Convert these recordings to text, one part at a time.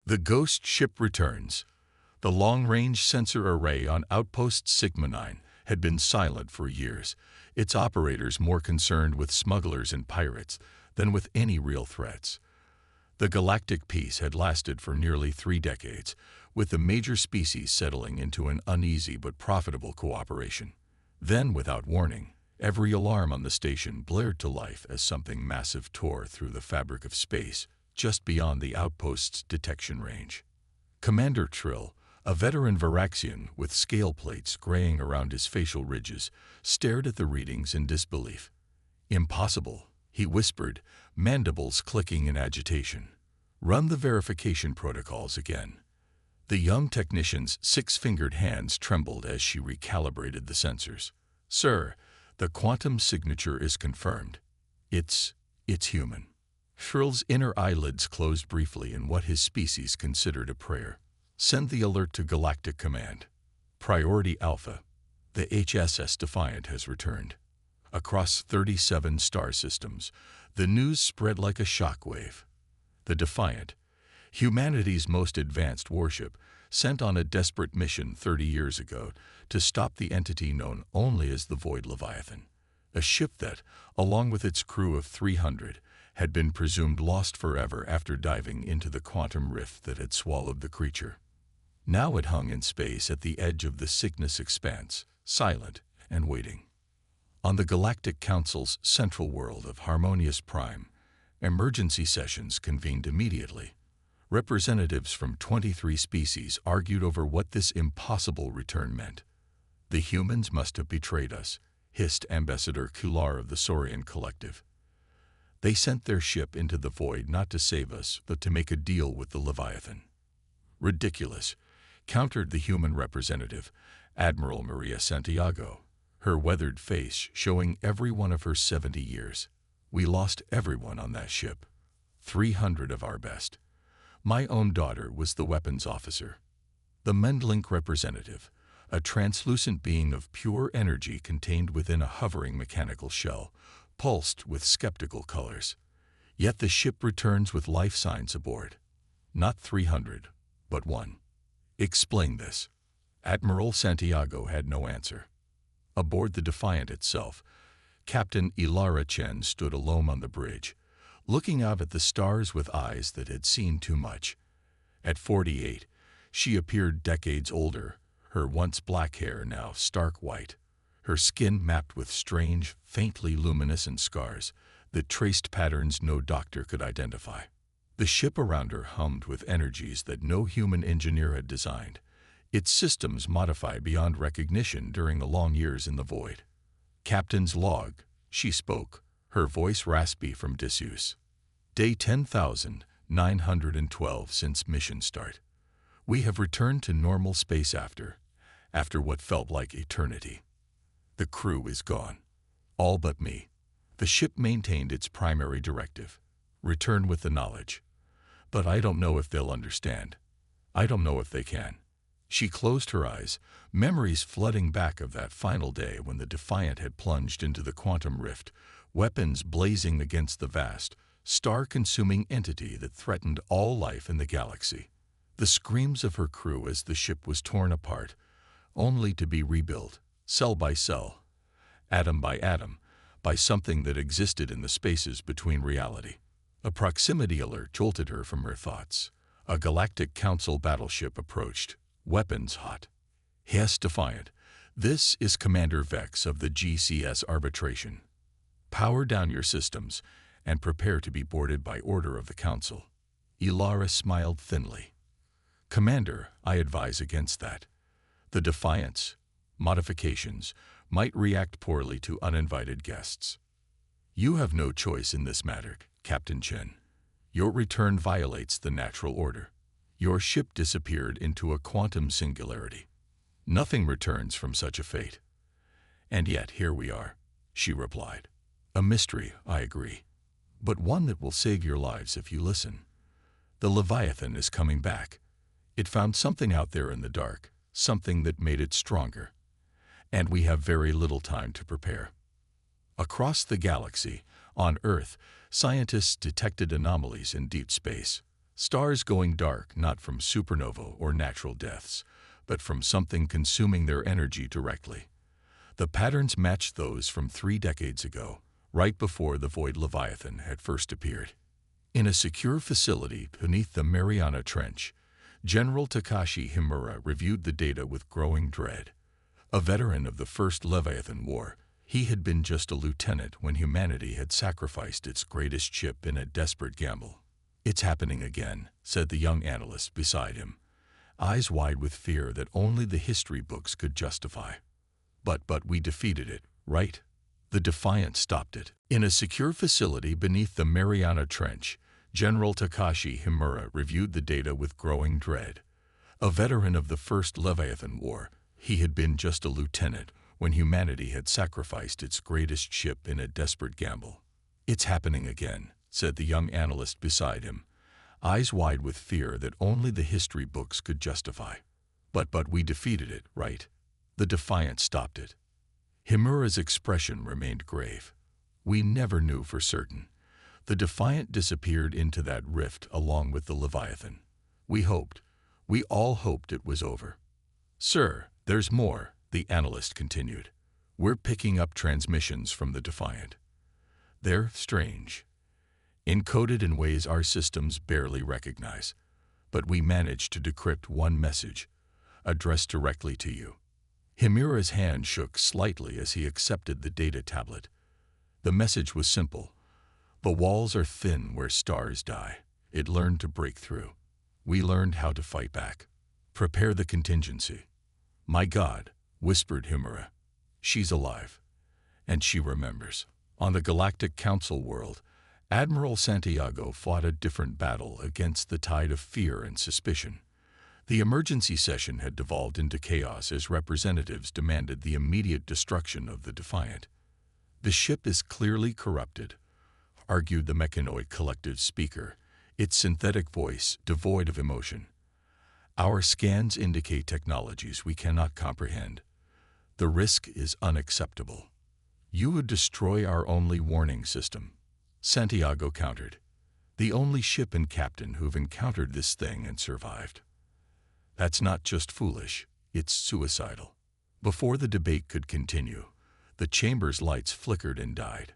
The ghost ship returns. The long-range sensor array on Outpost Sigma 9 had been silent for years, its operators more concerned with smugglers and pirates than with any real threats. The galactic peace had lasted for nearly 3 decades, with the major species settling into an uneasy but profitable cooperation. Then, without warning, every alarm on the station blared to life as something massive tore through the fabric of space just beyond the outpost's detection range. Commander Trill, a veteran Varaxian with scale plates graying around his facial ridges, stared at the readings in disbelief. "Impossible," he whispered, mandibles clicking in agitation. "Run the verification protocols again." The young technician's 6-fingered hands trembled as she recalibrated the sensors. "Sir, the quantum signature is confirmed. It's human." Shrill's inner eyelids closed briefly in what his species considered a prayer. "Send the alert to Galactic Command. Priority Alpha. The HSS Defiant has returned." Across 37 star systems, the news spread like a shockwave. The Defiant, humanity's most advanced warship, sent on a desperate mission 30 years ago to stop the entity known only as the Void Leviathan, a ship that, along with its crew of 300, had been presumed lost forever after diving into the quantum rift that had swallowed the creature. Now it hung in space at the edge of the Cygnus expanse, silent and waiting. On the Galactic Council's central world of Harmonious Prime, emergency sessions convened immediately. Representatives from 23 species argued over what this impossible return meant. "The humans must have betrayed us," hissed Ambassador Kular of the Saurian Collective. "They sent their ship into the void not to save us, but to make a deal with the Leviathan." "Ridiculous," countered the human representative, Admiral Maria Santiago, her weathered face showing every one of her 70 years. "We lost everyone on that ship. 300 of our best. My own daughter was the weapons officer." The Mendlink representative, a translucent being of pure energy contained within a hovering mechanical shell, pulsed with skeptical colors. "Yet the ship returns with life signs aboard. Not 300, but 1. Explain this." Admiral Santiago had no answer. Aboard the Defiant itself, Captain Ilara Chen stood alone on the bridge, looking out at the stars with eyes that had seen too much. At 48, she appeared decades older, her once black hair now stark white, her skin mapped with strange, faintly luminescent scars that traced patterns no doctor could identify. The ship around her hummed with energies that no human engineer had designed, its systems modified beyond recognition during the long years in the void. "Captain's log," she spoke, her voice raspy from disuse. "Day 10,912 since mission start. We have returned to normal space after what felt like eternity. The crew is gone. All but me." The ship maintained its primary directive: return with the knowledge. "But I don't know if they'll understand. I don't know if they can." She closed her eyes, memories flooding back of that final day when the Defiant had plunged into the quantum rift, weapons blazing against the vast, star-consuming entity that threatened all life in the galaxy. The screams of her crew as the ship was torn apart, only to be rebuilt, cell by cell, atom by atom, by something that existed in the spaces between reality. A proximity alert jolted her from her thoughts. A Galactic Council battleship approached, weapons hot. "Yes, Defiant, this is Commander Vex of the GCS Arbitration. Power down your systems and prepare to be boarded by order of the Council." Ilara smiled thinly. "Commander, I advise against that. The Defiant's modifications might react poorly to uninvited guests." "You have no choice in this matter, Captain Chen. Your return violates the natural order. Your ship disappeared into a quantum singularity. Nothing returns from such a fate." "And yet here we are," she replied. "A mystery, I agree, but one that will save your lives if you listen. The Leviathan is coming back. It found something out there in the dark, something that made it stronger. And we have very little time to prepare." Across the galaxy, on Earth, scientists detected anomalies in deep space, Stars going dark not from supernova or natural deaths, but from something consuming their energy directly. The patterns matched those from 3 decades ago, right before the void Leviathan had first appeared. In a secure facility beneath the Mariana Trench, General Takashi Himura reviewed the data with growing dread. A veteran of the First Leviathan War, he had been just a lieutenant when humanity had sacrificed its greatest ship in a desperate gamble. "It's happening again," said the young analyst beside him, eyes wide with fear that only the history books could justify. But we defeated it, right? The Defiant stopped it. In a secure facility beneath the Mariana Trench, General Takashi Himura reviewed the data with growing dread. A veteran of the First Leviathan War, he had been just a lieutenant when humanity had sacrificed its greatest ship in a desperate gamble. "It's happening again," said the young analyst beside him, eyes wide with fear that only the history books could justify. But we defeated it, right? The Defiant stopped it. Himura's expression remained grave. "We never knew for certain. The Defiant disappeared into that rift along with the Leviathan. We all hoped it was over." "Sir, there's more," the analyst continued. "We're picking up transmissions from the Defiant. They're strange, encoded in ways our systems barely recognize. But we managed to decrypt one message, addressed directly to you." Himura's hand shook slightly as he accepted the data tablet. The message was simple. "The walls are thin where stars die." It learned to break through. "We learned how to fight back. Prepare the contingency." "My God," whispered Himura. "She's alive. And she remembers." On the Galactic Council world, Admiral Santiago fought a different battle against the tide of fear and suspicion. The emergency session had devolved into chaos as representatives demanded the immediate destruction of the Defiant. "The ship is clearly corrupted," argued the mechanoid collective speaker, its synthetic voice devoid of emotion. "Our scans indicate technologies we cannot comprehend. The risk is unacceptable." "You would destroy our only warning system," Santiago countered. "The only ship and captain who've encountered this thing and survived." "That's not just foolish, it's suicidal." Before the debate could continue, the chamber's lights flickered and died.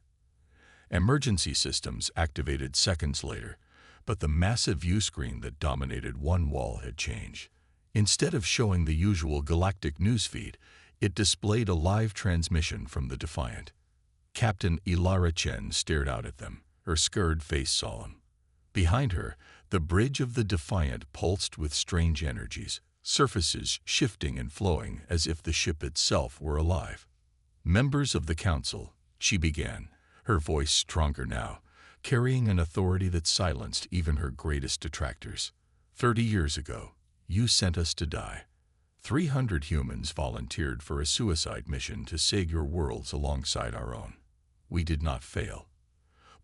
Emergency systems activated seconds later, but the massive view screen that dominated one wall had changed. Instead of showing the usual galactic newsfeed, it displayed a live transmission from the Defiant. Captain Ilara Chen stared out at them, her scarred face solemn. Behind her, the bridge of the Defiant pulsed with strange energies, surfaces shifting and flowing as if the ship itself were alive. "Members of the Council," she began, her voice stronger now, carrying an authority that silenced even her greatest detractors. 30 years ago, you sent us to die. 300 humans volunteered for a suicide mission to save your worlds alongside our own. We did not fail.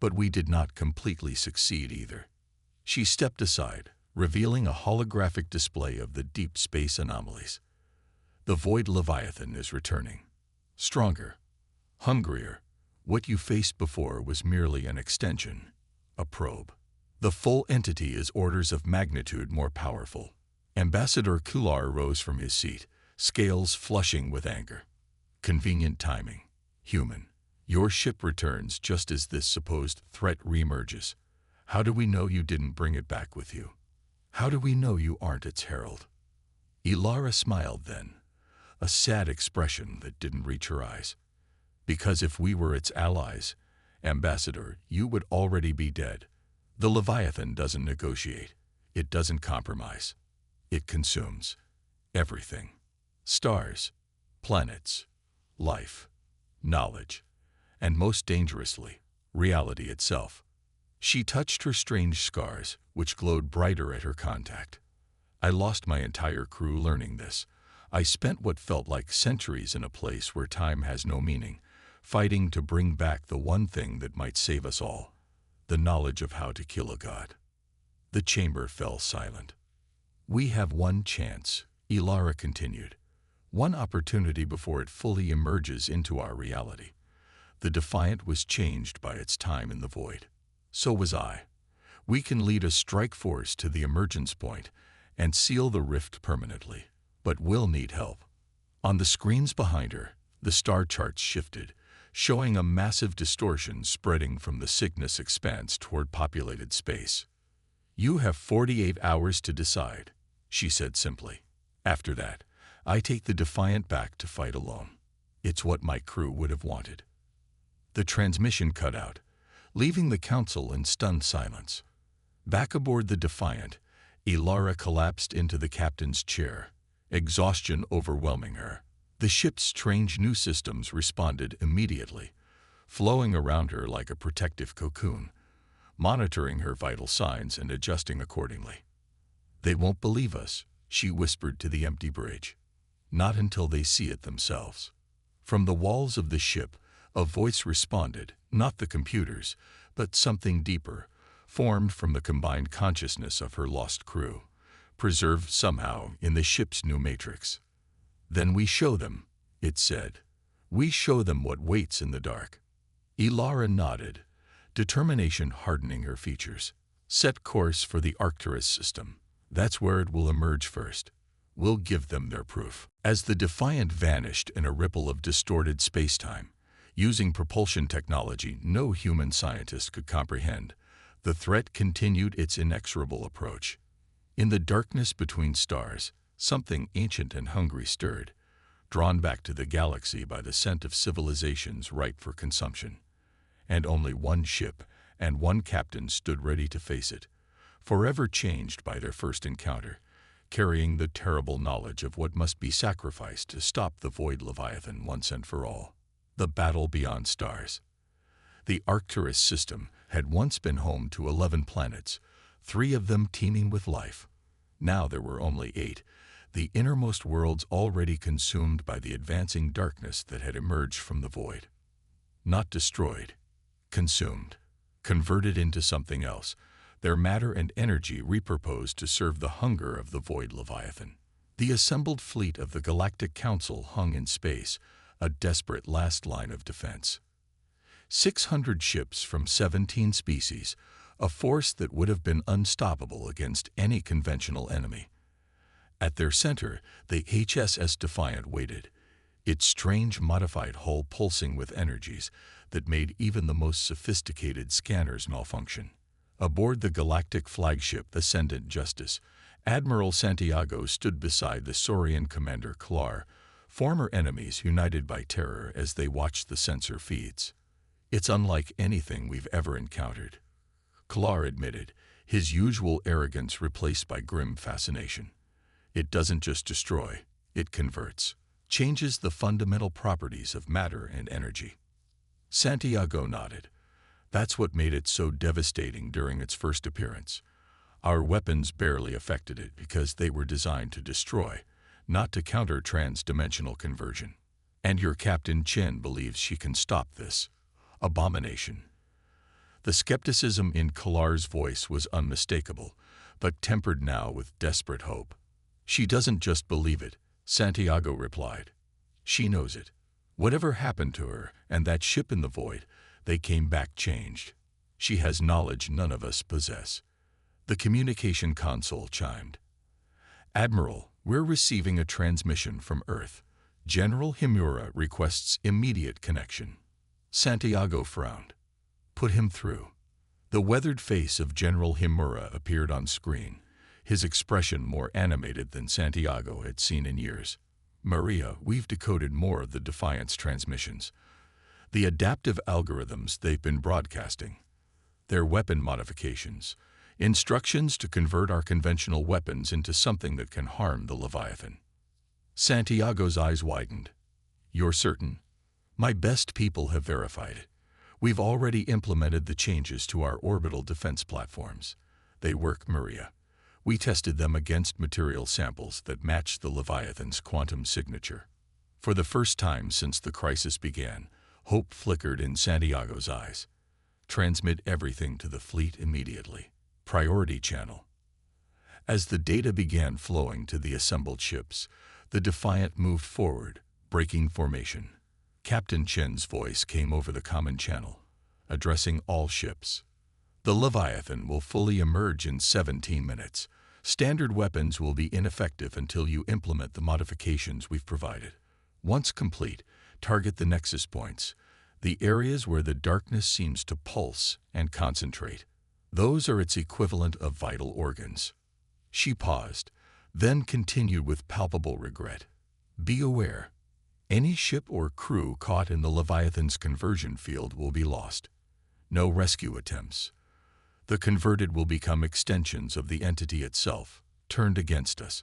But we did not completely succeed either." She stepped aside, revealing a holographic display of the deep space anomalies. "The Void Leviathan is returning. Stronger, hungrier. What you faced before was merely an extension, a probe. The full entity is orders of magnitude more powerful." Ambassador Kular rose from his seat, scales flushing with anger. "Convenient timing. Human, your ship returns just as this supposed threat reemerges. How do we know you didn't bring it back with you? How do we know you aren't its herald?" Ilara smiled then, a sad expression that didn't reach her eyes. "Because if we were its allies, Ambassador, you would already be dead. The Leviathan doesn't negotiate. It doesn't compromise. It consumes everything. Stars, planets, life, knowledge, and most dangerously, reality itself." She touched her strange scars, which glowed brighter at her contact. "I lost my entire crew learning this. I spent what felt like centuries in a place where time has no meaning, fighting to bring back the one thing that might save us all, the knowledge of how to kill a god." The chamber fell silent. "We have one chance," Ilara continued. "One opportunity before it fully emerges into our reality. The Defiant was changed by its time in the void. So was I. We can lead a strike force to the emergence point and seal the rift permanently, but we'll need help. On the screens behind her, the star charts shifted, showing a massive distortion spreading from the Cygnus expanse toward populated space. You have 48 hours to decide, she said simply. After that, I take the Defiant back to fight alone. It's what my crew would have wanted. The transmission cut out, leaving the council in stunned silence. Back aboard the Defiant, Ilara collapsed into the captain's chair, exhaustion overwhelming her. The ship's strange new systems responded immediately, flowing around her like a protective cocoon, monitoring her vital signs and adjusting accordingly. They won't believe us, she whispered to the empty bridge. Not until they see it themselves. From the walls of the ship, a voice responded, not the computers, but something deeper, formed from the combined consciousness of her lost crew, preserved somehow in the ship's new matrix. Then we show them, it said. We show them what waits in the dark. Ilara nodded, determination hardening her features. Set course for the Arcturus system. That's where it will emerge first. We'll give them their proof. As the Defiant vanished in a ripple of distorted spacetime, using propulsion technology no human scientist could comprehend, the threat continued its inexorable approach. In the darkness between stars, something ancient and hungry stirred, drawn back to the galaxy by the scent of civilizations ripe for consumption. And only one ship and one captain stood ready to face it, forever changed by their first encounter, carrying the terrible knowledge of what must be sacrificed to stop the Void Leviathan once and for all. The battle beyond stars. The Arcturus system had once been home to 11 planets, 3 of them teeming with life. Now there were only 8, the innermost worlds already consumed by the advancing darkness that had emerged from the void. Not destroyed, consumed, converted into something else, their matter and energy repurposed to serve the hunger of the Void Leviathan. The assembled fleet of the Galactic Council hung in space, a desperate last line of defense. 600 ships from 17 species, a force that would have been unstoppable against any conventional enemy. At their center, the HSS Defiant waited, its strange modified hull pulsing with energies that made even the most sophisticated scanners malfunction. Aboard the galactic flagship Ascendant Justice, Admiral Santiago stood beside the Saurian commander Klar, former enemies united by terror as they watched the sensor feeds. It's unlike anything we've ever encountered, Klar admitted, his usual arrogance replaced by grim fascination. It doesn't just destroy, it converts, changes the fundamental properties of matter and energy. Santiago nodded. That's what made it so devastating during its first appearance. Our weapons barely affected it because they were designed to destroy, not to counter trans-dimensional conversion. And your Captain Chen believes she can stop this abomination. The skepticism in Klar's voice was unmistakable, but tempered now with desperate hope. She doesn't just believe it, Santiago replied. She knows it. Whatever happened to her and that ship in the void, they came back changed. She has knowledge none of us possess. The communication console chimed. Admiral, we're receiving a transmission from Earth. General Himura requests immediate connection. Santiago frowned. Put him through. The weathered face of General Himura appeared on screen, his expression more animated than Santiago had seen in years. Maria, we've decoded more of the Defiance transmissions. The adaptive algorithms they've been broadcasting. Their weapon modifications. Instructions to convert our conventional weapons into something that can harm the Leviathan. Santiago's eyes widened. You're certain? My best people have verified it. We've already implemented the changes to our orbital defense platforms. They work, Maria. We tested them against material samples that matched the Leviathan's quantum signature. For the first time since the crisis began, hope flickered in Santiago's eyes. Transmit everything to the fleet immediately. Priority channel. As the data began flowing to the assembled ships, the Defiant moved forward, breaking formation. Captain Chen's voice came over the common channel, addressing all ships. The Leviathan will fully emerge in 17 minutes. Standard weapons will be ineffective until you implement the modifications we've provided. Once complete, target the nexus points, the areas where the darkness seems to pulse and concentrate. Those are its equivalent of vital organs. She paused, then continued with palpable regret. Be aware, any ship or crew caught in the Leviathan's conversion field will be lost. No rescue attempts. The converted will become extensions of the entity itself, turned against us.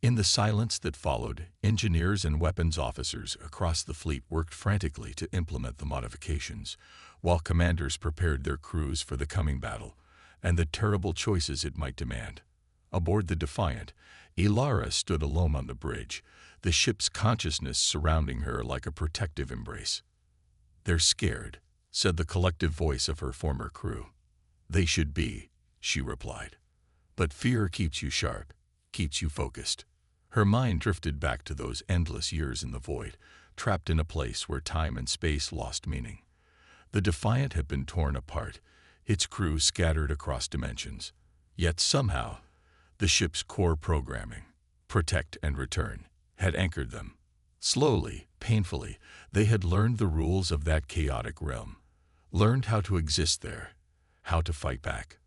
In the silence that followed, engineers and weapons officers across the fleet worked frantically to implement the modifications, while commanders prepared their crews for the coming battle and the terrible choices it might demand. Aboard the Defiant, Ilara stood alone on the bridge, the ship's consciousness surrounding her like a protective embrace. "They're scared," said the collective voice of her former crew. "They should be," she replied. "But fear keeps you sharp, keeps you focused." Her mind drifted back to those endless years in the void, trapped in a place where time and space lost meaning. The Defiant had been torn apart, its crew scattered across dimensions. Yet somehow, the ship's core programming, protect and return, had anchored them. Slowly, painfully, they had learned the rules of that chaotic realm, learned how to exist there, how to fight back.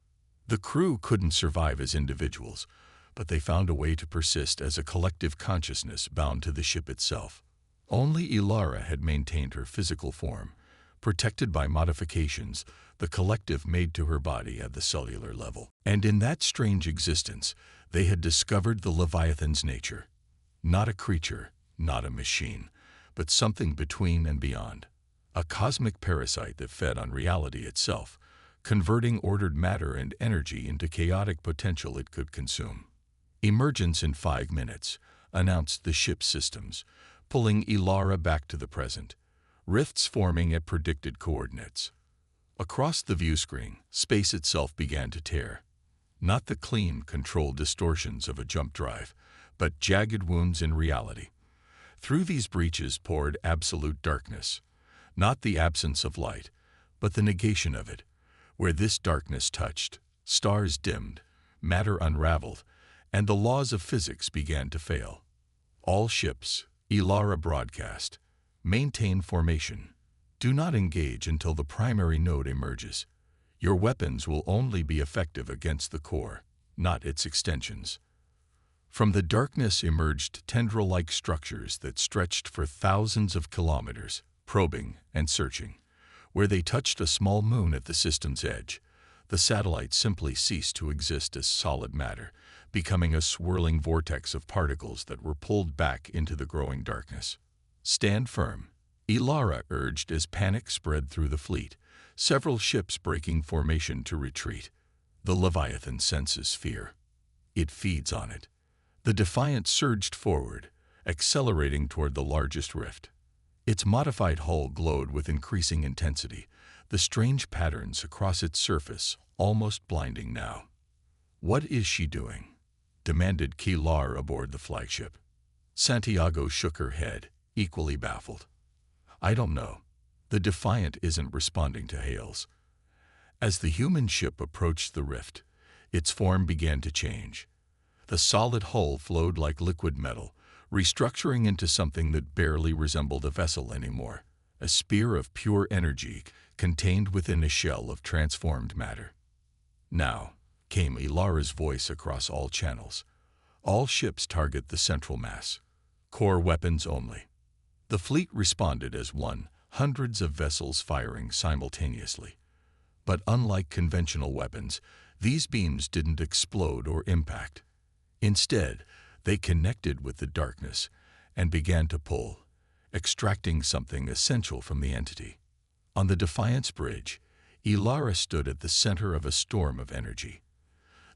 The crew couldn't survive as individuals, but they found a way to persist as a collective consciousness bound to the ship itself. Only Ilara had maintained her physical form, protected by modifications the collective made to her body at the cellular level. And in that strange existence, they had discovered the Leviathan's nature. Not a creature, not a machine, but something between and beyond. A cosmic parasite that fed on reality itself, converting ordered matter and energy into chaotic potential it could consume. "Emergence in 5 minutes," announced the ship's systems, pulling Ilara back to the present, rifts forming at predicted coordinates. Across the view screen, space itself began to tear. Not the clean, controlled distortions of a jump drive, but jagged wounds in reality. Through these breaches poured absolute darkness, not the absence of light, but the negation of it. Where this darkness touched, stars dimmed, matter unraveled, and the laws of physics began to fail. "All ships," Ilara broadcast, "maintain formation. Do not engage until the primary node emerges. Your weapons will only be effective against the core, not its extensions." From the darkness emerged tendril-like structures that stretched for thousands of kilometers, probing and searching. Where they touched a small moon at the system's edge, the satellite simply ceased to exist as solid matter, becoming a swirling vortex of particles that were pulled back into the growing darkness. "Stand firm," Ilara urged as panic spread through the fleet, several ships breaking formation to retreat. The Leviathan senses fear. It feeds on it. The Defiant surged forward, accelerating toward the largest rift. Its modified hull glowed with increasing intensity, the strange patterns across its surface almost blinding now. "What is she doing?" demanded Kilar aboard the flagship. Santiago shook her head, equally baffled. "I don't know. The Defiant isn't responding to hails." As the human ship approached the rift, its form began to change. The solid hull flowed like liquid metal, restructuring into something that barely resembled a vessel anymore, a spear of pure energy contained within a shell of transformed matter. "Now," came Ilara's voice across all channels, "all ships target the central mass. Core weapons only." The fleet responded as one, hundreds of vessels firing simultaneously. But unlike conventional weapons, these beams didn't explode or impact. Instead, they connected with the darkness and began to pull, extracting something essential from the entity. On the Defiance bridge, Ilara stood at the center of a storm of energy.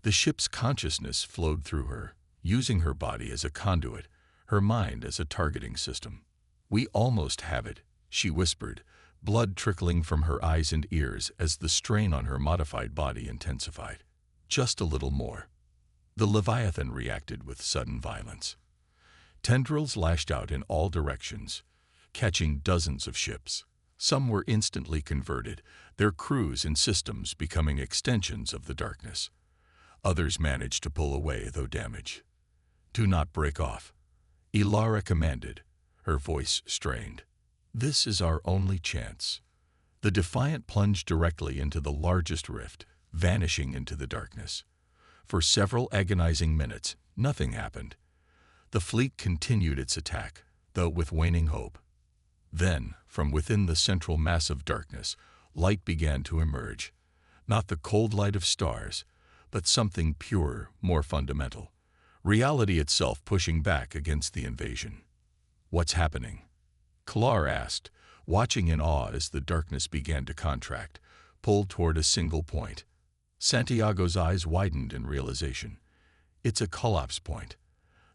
The ship's consciousness flowed through her, using her body as a conduit, her mind as a targeting system. "We almost have it," she whispered, blood trickling from her eyes and ears as the strain on her modified body intensified. "Just a little more." The Leviathan reacted with sudden violence. Tendrils lashed out in all directions, catching dozens of ships. Some were instantly converted, their crews and systems becoming extensions of the darkness. Others managed to pull away, though damaged. "Do not break off," Ilara commanded, her voice strained. "This is our only chance." The Defiant plunged directly into the largest rift, vanishing into the darkness. For several agonizing minutes, nothing happened. The fleet continued its attack, though with waning hope. Then, from within the central mass of darkness, light began to emerge. Not the cold light of stars, but something purer, more fundamental. Reality itself pushing back against the invasion. "What's happening?" Kalar asked, watching in awe as the darkness began to contract, pulled toward a single point. Santiago's eyes widened in realization. It's a collapse point.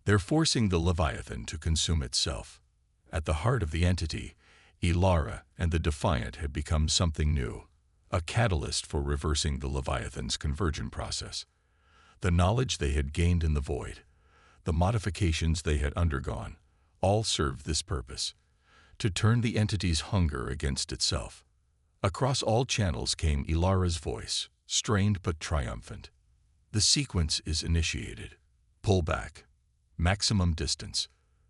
They're forcing the Leviathan to consume itself. At the heart of the entity, Ilara and the Defiant had become something new, a catalyst for reversing the Leviathan's conversion process. The knowledge they had gained in the void, the modifications they had undergone, all served this purpose: to turn the entity's hunger against itself. Across all channels came Ilara's voice, strained but triumphant. "The sequence is initiated. Pull back. Maximum distance."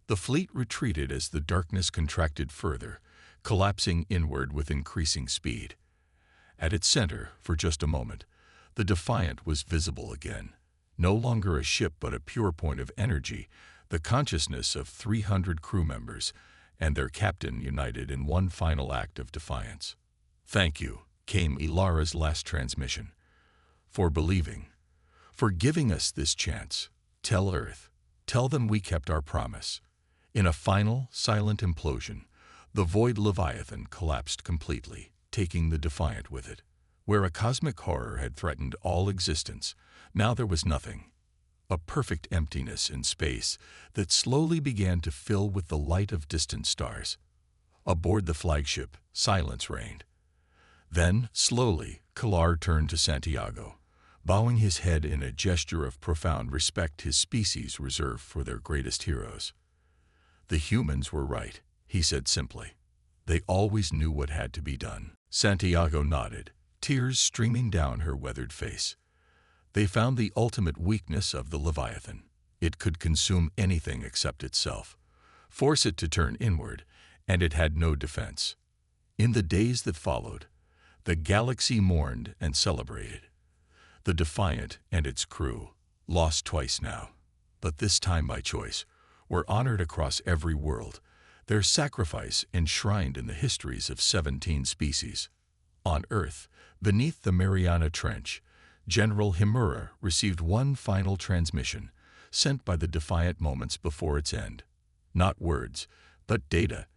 The fleet retreated as the darkness contracted further, collapsing inward with increasing speed. At its center, for just a moment, the Defiant was visible again. No longer a ship but a pure point of energy, the consciousness of 300 crew members and their captain united in one final act of defiance. "Thank you," came Ilara's last transmission, "for believing, for giving us this chance. Tell Earth, tell them we kept our promise." In a final, silent implosion, the void Leviathan collapsed completely, taking the Defiant with it. Where a cosmic horror had threatened all existence, now there was nothing. A perfect emptiness in space that slowly began to fill with the light of distant stars. Aboard the flagship, silence reigned. Then, slowly, Kalar turned to Santiago, bowing his head in a gesture of profound respect his species reserved for their greatest heroes. "The humans were right," he said simply. "They always knew what had to be done." Santiago nodded, tears streaming down her weathered face. "They found the ultimate weakness of the Leviathan. It could consume anything except itself, force it to turn inward, and it had no defense." In the days that followed, the galaxy mourned and celebrated. The Defiant and its crew, lost twice now, but this time by choice, were honored across every world, their sacrifice enshrined in the histories of 17 species. On Earth, beneath the Mariana Trench, General Himura received one final transmission, sent by the Defiant moments before its end. Not words, but data,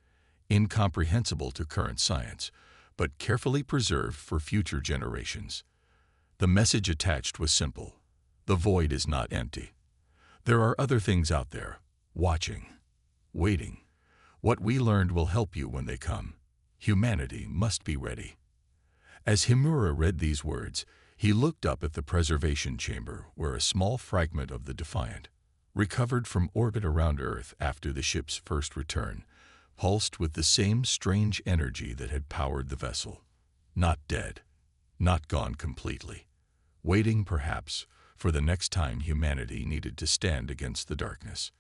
incomprehensible to current science, but carefully preserved for future generations. The message attached was simple: the void is not empty. There are other things out there, watching, waiting. What we learned will help you when they come. Humanity must be ready. As Himura read these words, he looked up at the preservation chamber where a small fragment of the Defiant, recovered from orbit around Earth after the ship's first return, pulsed with the same strange energy that had powered the vessel. Not dead, not gone completely. Waiting, perhaps, for the next time humanity needed to stand against the darkness.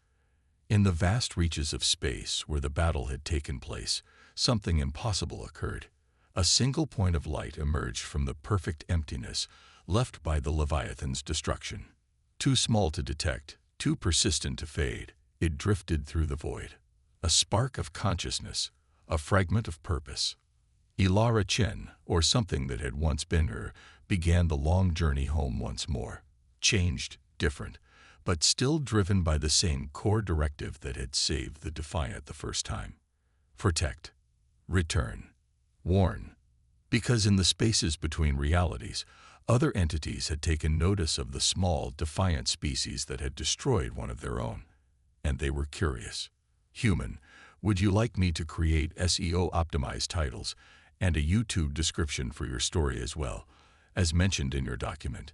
In the vast reaches of space where the battle had taken place, something impossible occurred. A single point of light emerged from the perfect emptiness left by the Leviathan's destruction. Too small to detect, too persistent to fade, it drifted through the void. A spark of consciousness, a fragment of purpose. Ilara Chen, or something that had once been her, began the long journey home once more. Changed, different, but still driven by the same core directive that had saved the Defiant the first time. Protect. Return. Warn. Because in the spaces between realities, other entities had taken notice of the small, Defiant species that had destroyed one of their own. And they were curious. "Human, would you like me to create SEO-optimized titles and a YouTube description for your story as well, as mentioned in your document?"